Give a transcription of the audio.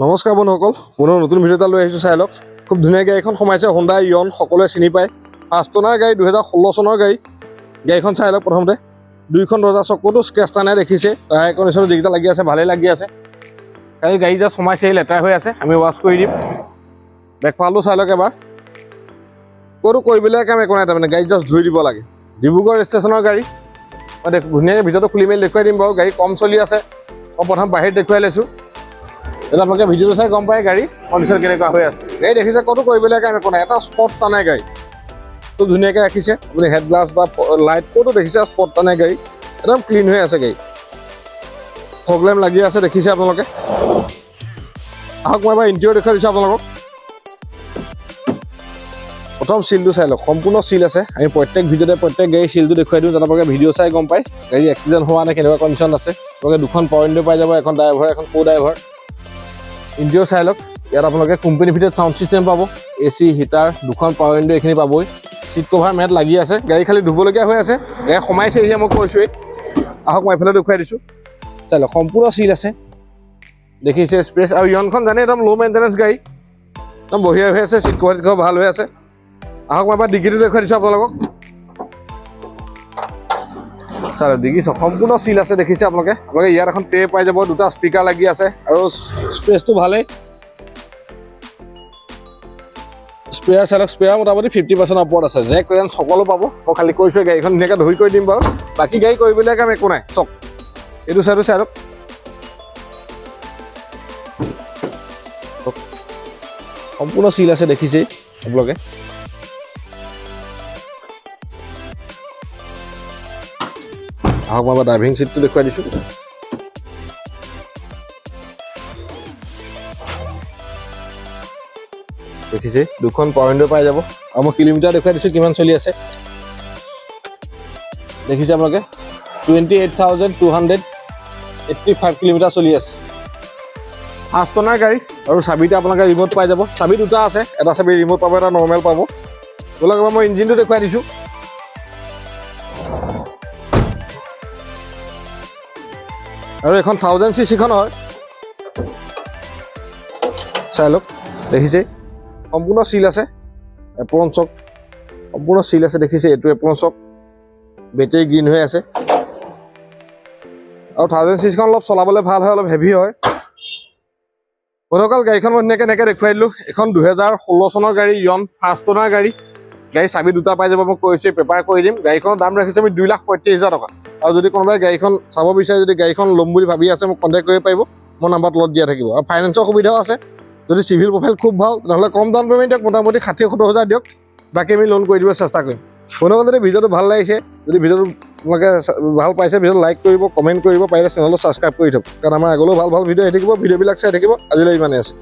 নমস্কাৰ বন্ধুসকল, পুনৰ নতুন ভিডিঅ' এটা লৈ আহিছোঁ। চাই লওক, খুব ধুনীয়া গাড়ীখন সোমাইছে, হোণ্ডা ইয়ন, সকলোৱে চিনি পায়। 5 টনাৰ গাড়ী, 2016 চনৰ গাড়ী। গাড়ীখন চাই লওক। প্ৰথমতে দুইখন দৰ্জা চকুতো স্কেচ এটা নাই দেখিছে। টায়াৰ কণ্ডিশ্যন যিকেইটা লাগি আছে ভালেই লাগি আছে। গাড়ী যে সোমাইছে লেতেৰা হৈ আছে, আমি ৱাছ কৰি দিম। বেকফালটো চাই লওক এবাৰ, ক'তো কৰিবলৈ কাম একো নাই, তাৰমানে গাড়ী জাষ্ট ধুই দিব লাগে। ডিব্ৰুগড় ষ্টেচনৰ গাড়ী। মই ধুনীয়াকৈ ভিতৰটো খুলি মেলি দেখুৱাই দিম বাৰু। গাড়ী কম চলি আছে, মই প্ৰথম বাহিৰত দেখুৱাই লৈছোঁ। এতিয়া আপোনালোকে ভিডিঅ'টো চাই গম পায় গাড়ী কণ্ডিশ্যন কেনেকুৱা হৈ আছে। গাড়ী দেখিছে, ক'তো কৰিবলৈ কাম একো নাই, এটা স্পট টানাই গাড়ী। খুব ধুনীয়াকৈ ৰাখিছে। আপুনি হেড গ্লাছ বা লাইট ক'তো দেখিছে স্পট টানাই গাড়ী, একদম ক্লিন হৈ আছে গাড়ী। প্ৰব্লেম লাগি আছে দেখিছে আপোনালোকে। আহক মই এবাৰ ইণ্টেৰিয়ৰ দেখুৱাই দিছোঁ আপোনালোকক। প্ৰথম চিলটো চাই লওক, সম্পূৰ্ণ চিল আছে। আমি প্ৰত্যেক ভিডিঅ'তে প্ৰত্যেক গাড়ী চিলটো দেখুৱাই দিওঁ, যাতে আপোনালোকে ভিডিঅ' চাই গম পায় গাড়ী এক্সিডেণ্ট হোৱা নাই, কেনেকুৱা কণ্ডিশ্যন আছে। আপোনালোকে দুখন পাৱাৰ উইণ্ডো পাই যাব, এখন ড্ৰাইভাৰ এখন কো ড্ৰাইভাৰ। ইণ্টেৰিয়ৰ চাই লওক, ইয়াত আপোনালোকে কোম্পানীৰ ভিতৰত চাউণ্ড ছিষ্টেম পাব, AC হিটাৰ, দুখন পাৱাৰ উইণ্ডো এইখিনি পাবই। চিট কভাৰ মেট লাগি আছে, গাড়ী খালি ধুবলগীয়া হৈ আছে। গাড়ী সোমাইছে এতিয়া মই কৈছোঁৱেই। আহক মই এইফালে দেখুৱাই দিছোঁ। চাই লওক, সম্পূৰ্ণ চিল আছে দেখিছে, স্পেচ। আৰু ইয়নখন জানে একদম ল' মেইনটেনেঞ্চ গাড়ী, একদম বঢ়িয়া হৈ আছে। চিট কভাৰ ভাল হৈ আছে। আহক মই এবাৰ ডিগ্ৰীটো দেখুৱাই দিছোঁ আপোনালোকক। চাই ডিগ্ৰী সম্পূৰ্ণ চিল আছে দেখিছে আপোনালোকে। ইয়াত এখন ট্ৰে পাই যাব, দুটা স্পীকাৰ লাগি আছে আৰু স্পেচটো ভালেই। স্পেয়াৰ চাই লওক, স্পেয়াৰ মোটামুটি 50% ওপৰত আছে। জেক ৰেঞ্চ সকলো পাব। মই খালি কৈছোঁ গাড়ীখন ধুনীয়াকৈ ধুই কৰি দিম বাৰু। বাকী গাড়ী কৰিবলৈ কাম একো নাই। চক এইটো চাইডো চাই লওক, সম্পূৰ্ণ চিল আছে দেখিছেই আপোনালোকে। আহক মই ড্ৰাইভিং চিটটো দেখুৱাই দিছোঁ। দেখিছে, দুখন পাৱাৰ উইণ্ডো পাই যাব। আৰু মই কিলোমিটাৰ দেখুৱাই দিছোঁ কিমান চলি আছে দেখিছে আপোনালোকে। 28,285 কিলোমিটাৰ চলি আছে। 5 টনাৰ গাড়ী আৰু চাবিটা আপোনালোকে ৰিম'ট পাই যাব। চাবি দুটা আছে, এটা চাবি ৰিম'ট পাব, এটা নৰ্মেল পাব। ব'লক এবাৰ মই ইঞ্জিনটো দেখুৱাই দিছোঁ। আৰু এখন 1000cc খন হয়। চাই লওক, দেখিছেই সম্পূৰ্ণ চিল আছে। এপ্ৰন চক সম্পূৰ্ণ চিল আছে দেখিছে। এইটো এপ্ৰন চক, বেটেৰী গ্ৰীণ হৈ আছে। আৰু 1000cc খন অলপ চলাবলৈ ভাল হয়, অলপ হেভি হয়। বন্ধুসকল, গাড়ীখন মই ধুনীয়াকৈ এনেকৈ দেখুৱাই দিলোঁ। এখন 2016 চনৰ গাড়ী, ইয়ন 5 টনাৰ গাড়ী। গাড়ী চাবি দুটা পাই যাব, মই কৈছোঁ পেপাৰ কৰি দিম। গাড়ীখনৰ দাম ৰাখিছোঁ আমি 2,35,000 টকা। আৰু যদি কোনোবাই গাড়ীখন চাব বিচাৰে, যদি গাড়ীখন ল'ম বুলি ভাবি আছে, মোক কণ্টেক্ট কৰিব পাৰিব। মোৰ নাম্বাৰত লগত দিয়া থাকিব। আৰু ফাইনেন্সৰ সুবিধাও আছে। যদি চিভিল প্ৰফাইল খুব ভাল, তেনেহ'লে কম ডাউন পে'মেণ্ট দিয়ক, মোটামুটি 60-70 দিয়ক। বাকী আমি লোন কৰি দিব চেষ্টা কৰিম। বন্ধুসকল, যদি ভিডিঅ'টো ভাল লাগিছে, যদি ভিডিঅ'টো আপোনালোকে ভাল পাইছে, ভিডিঅ'টো লাইক কৰিব, কমেণ্ট কৰিব, পাৰিলে চেনেলটো ছাবস্ক্ৰাইব কৰি থওক। কাৰণ আমাৰ আগলৈও ভাল ভাল ভিডিঅ' আহি থাকিব। ভিডিঅ'বিলাক চাই থাকিব। আজিলৈ ইমানেই আছে।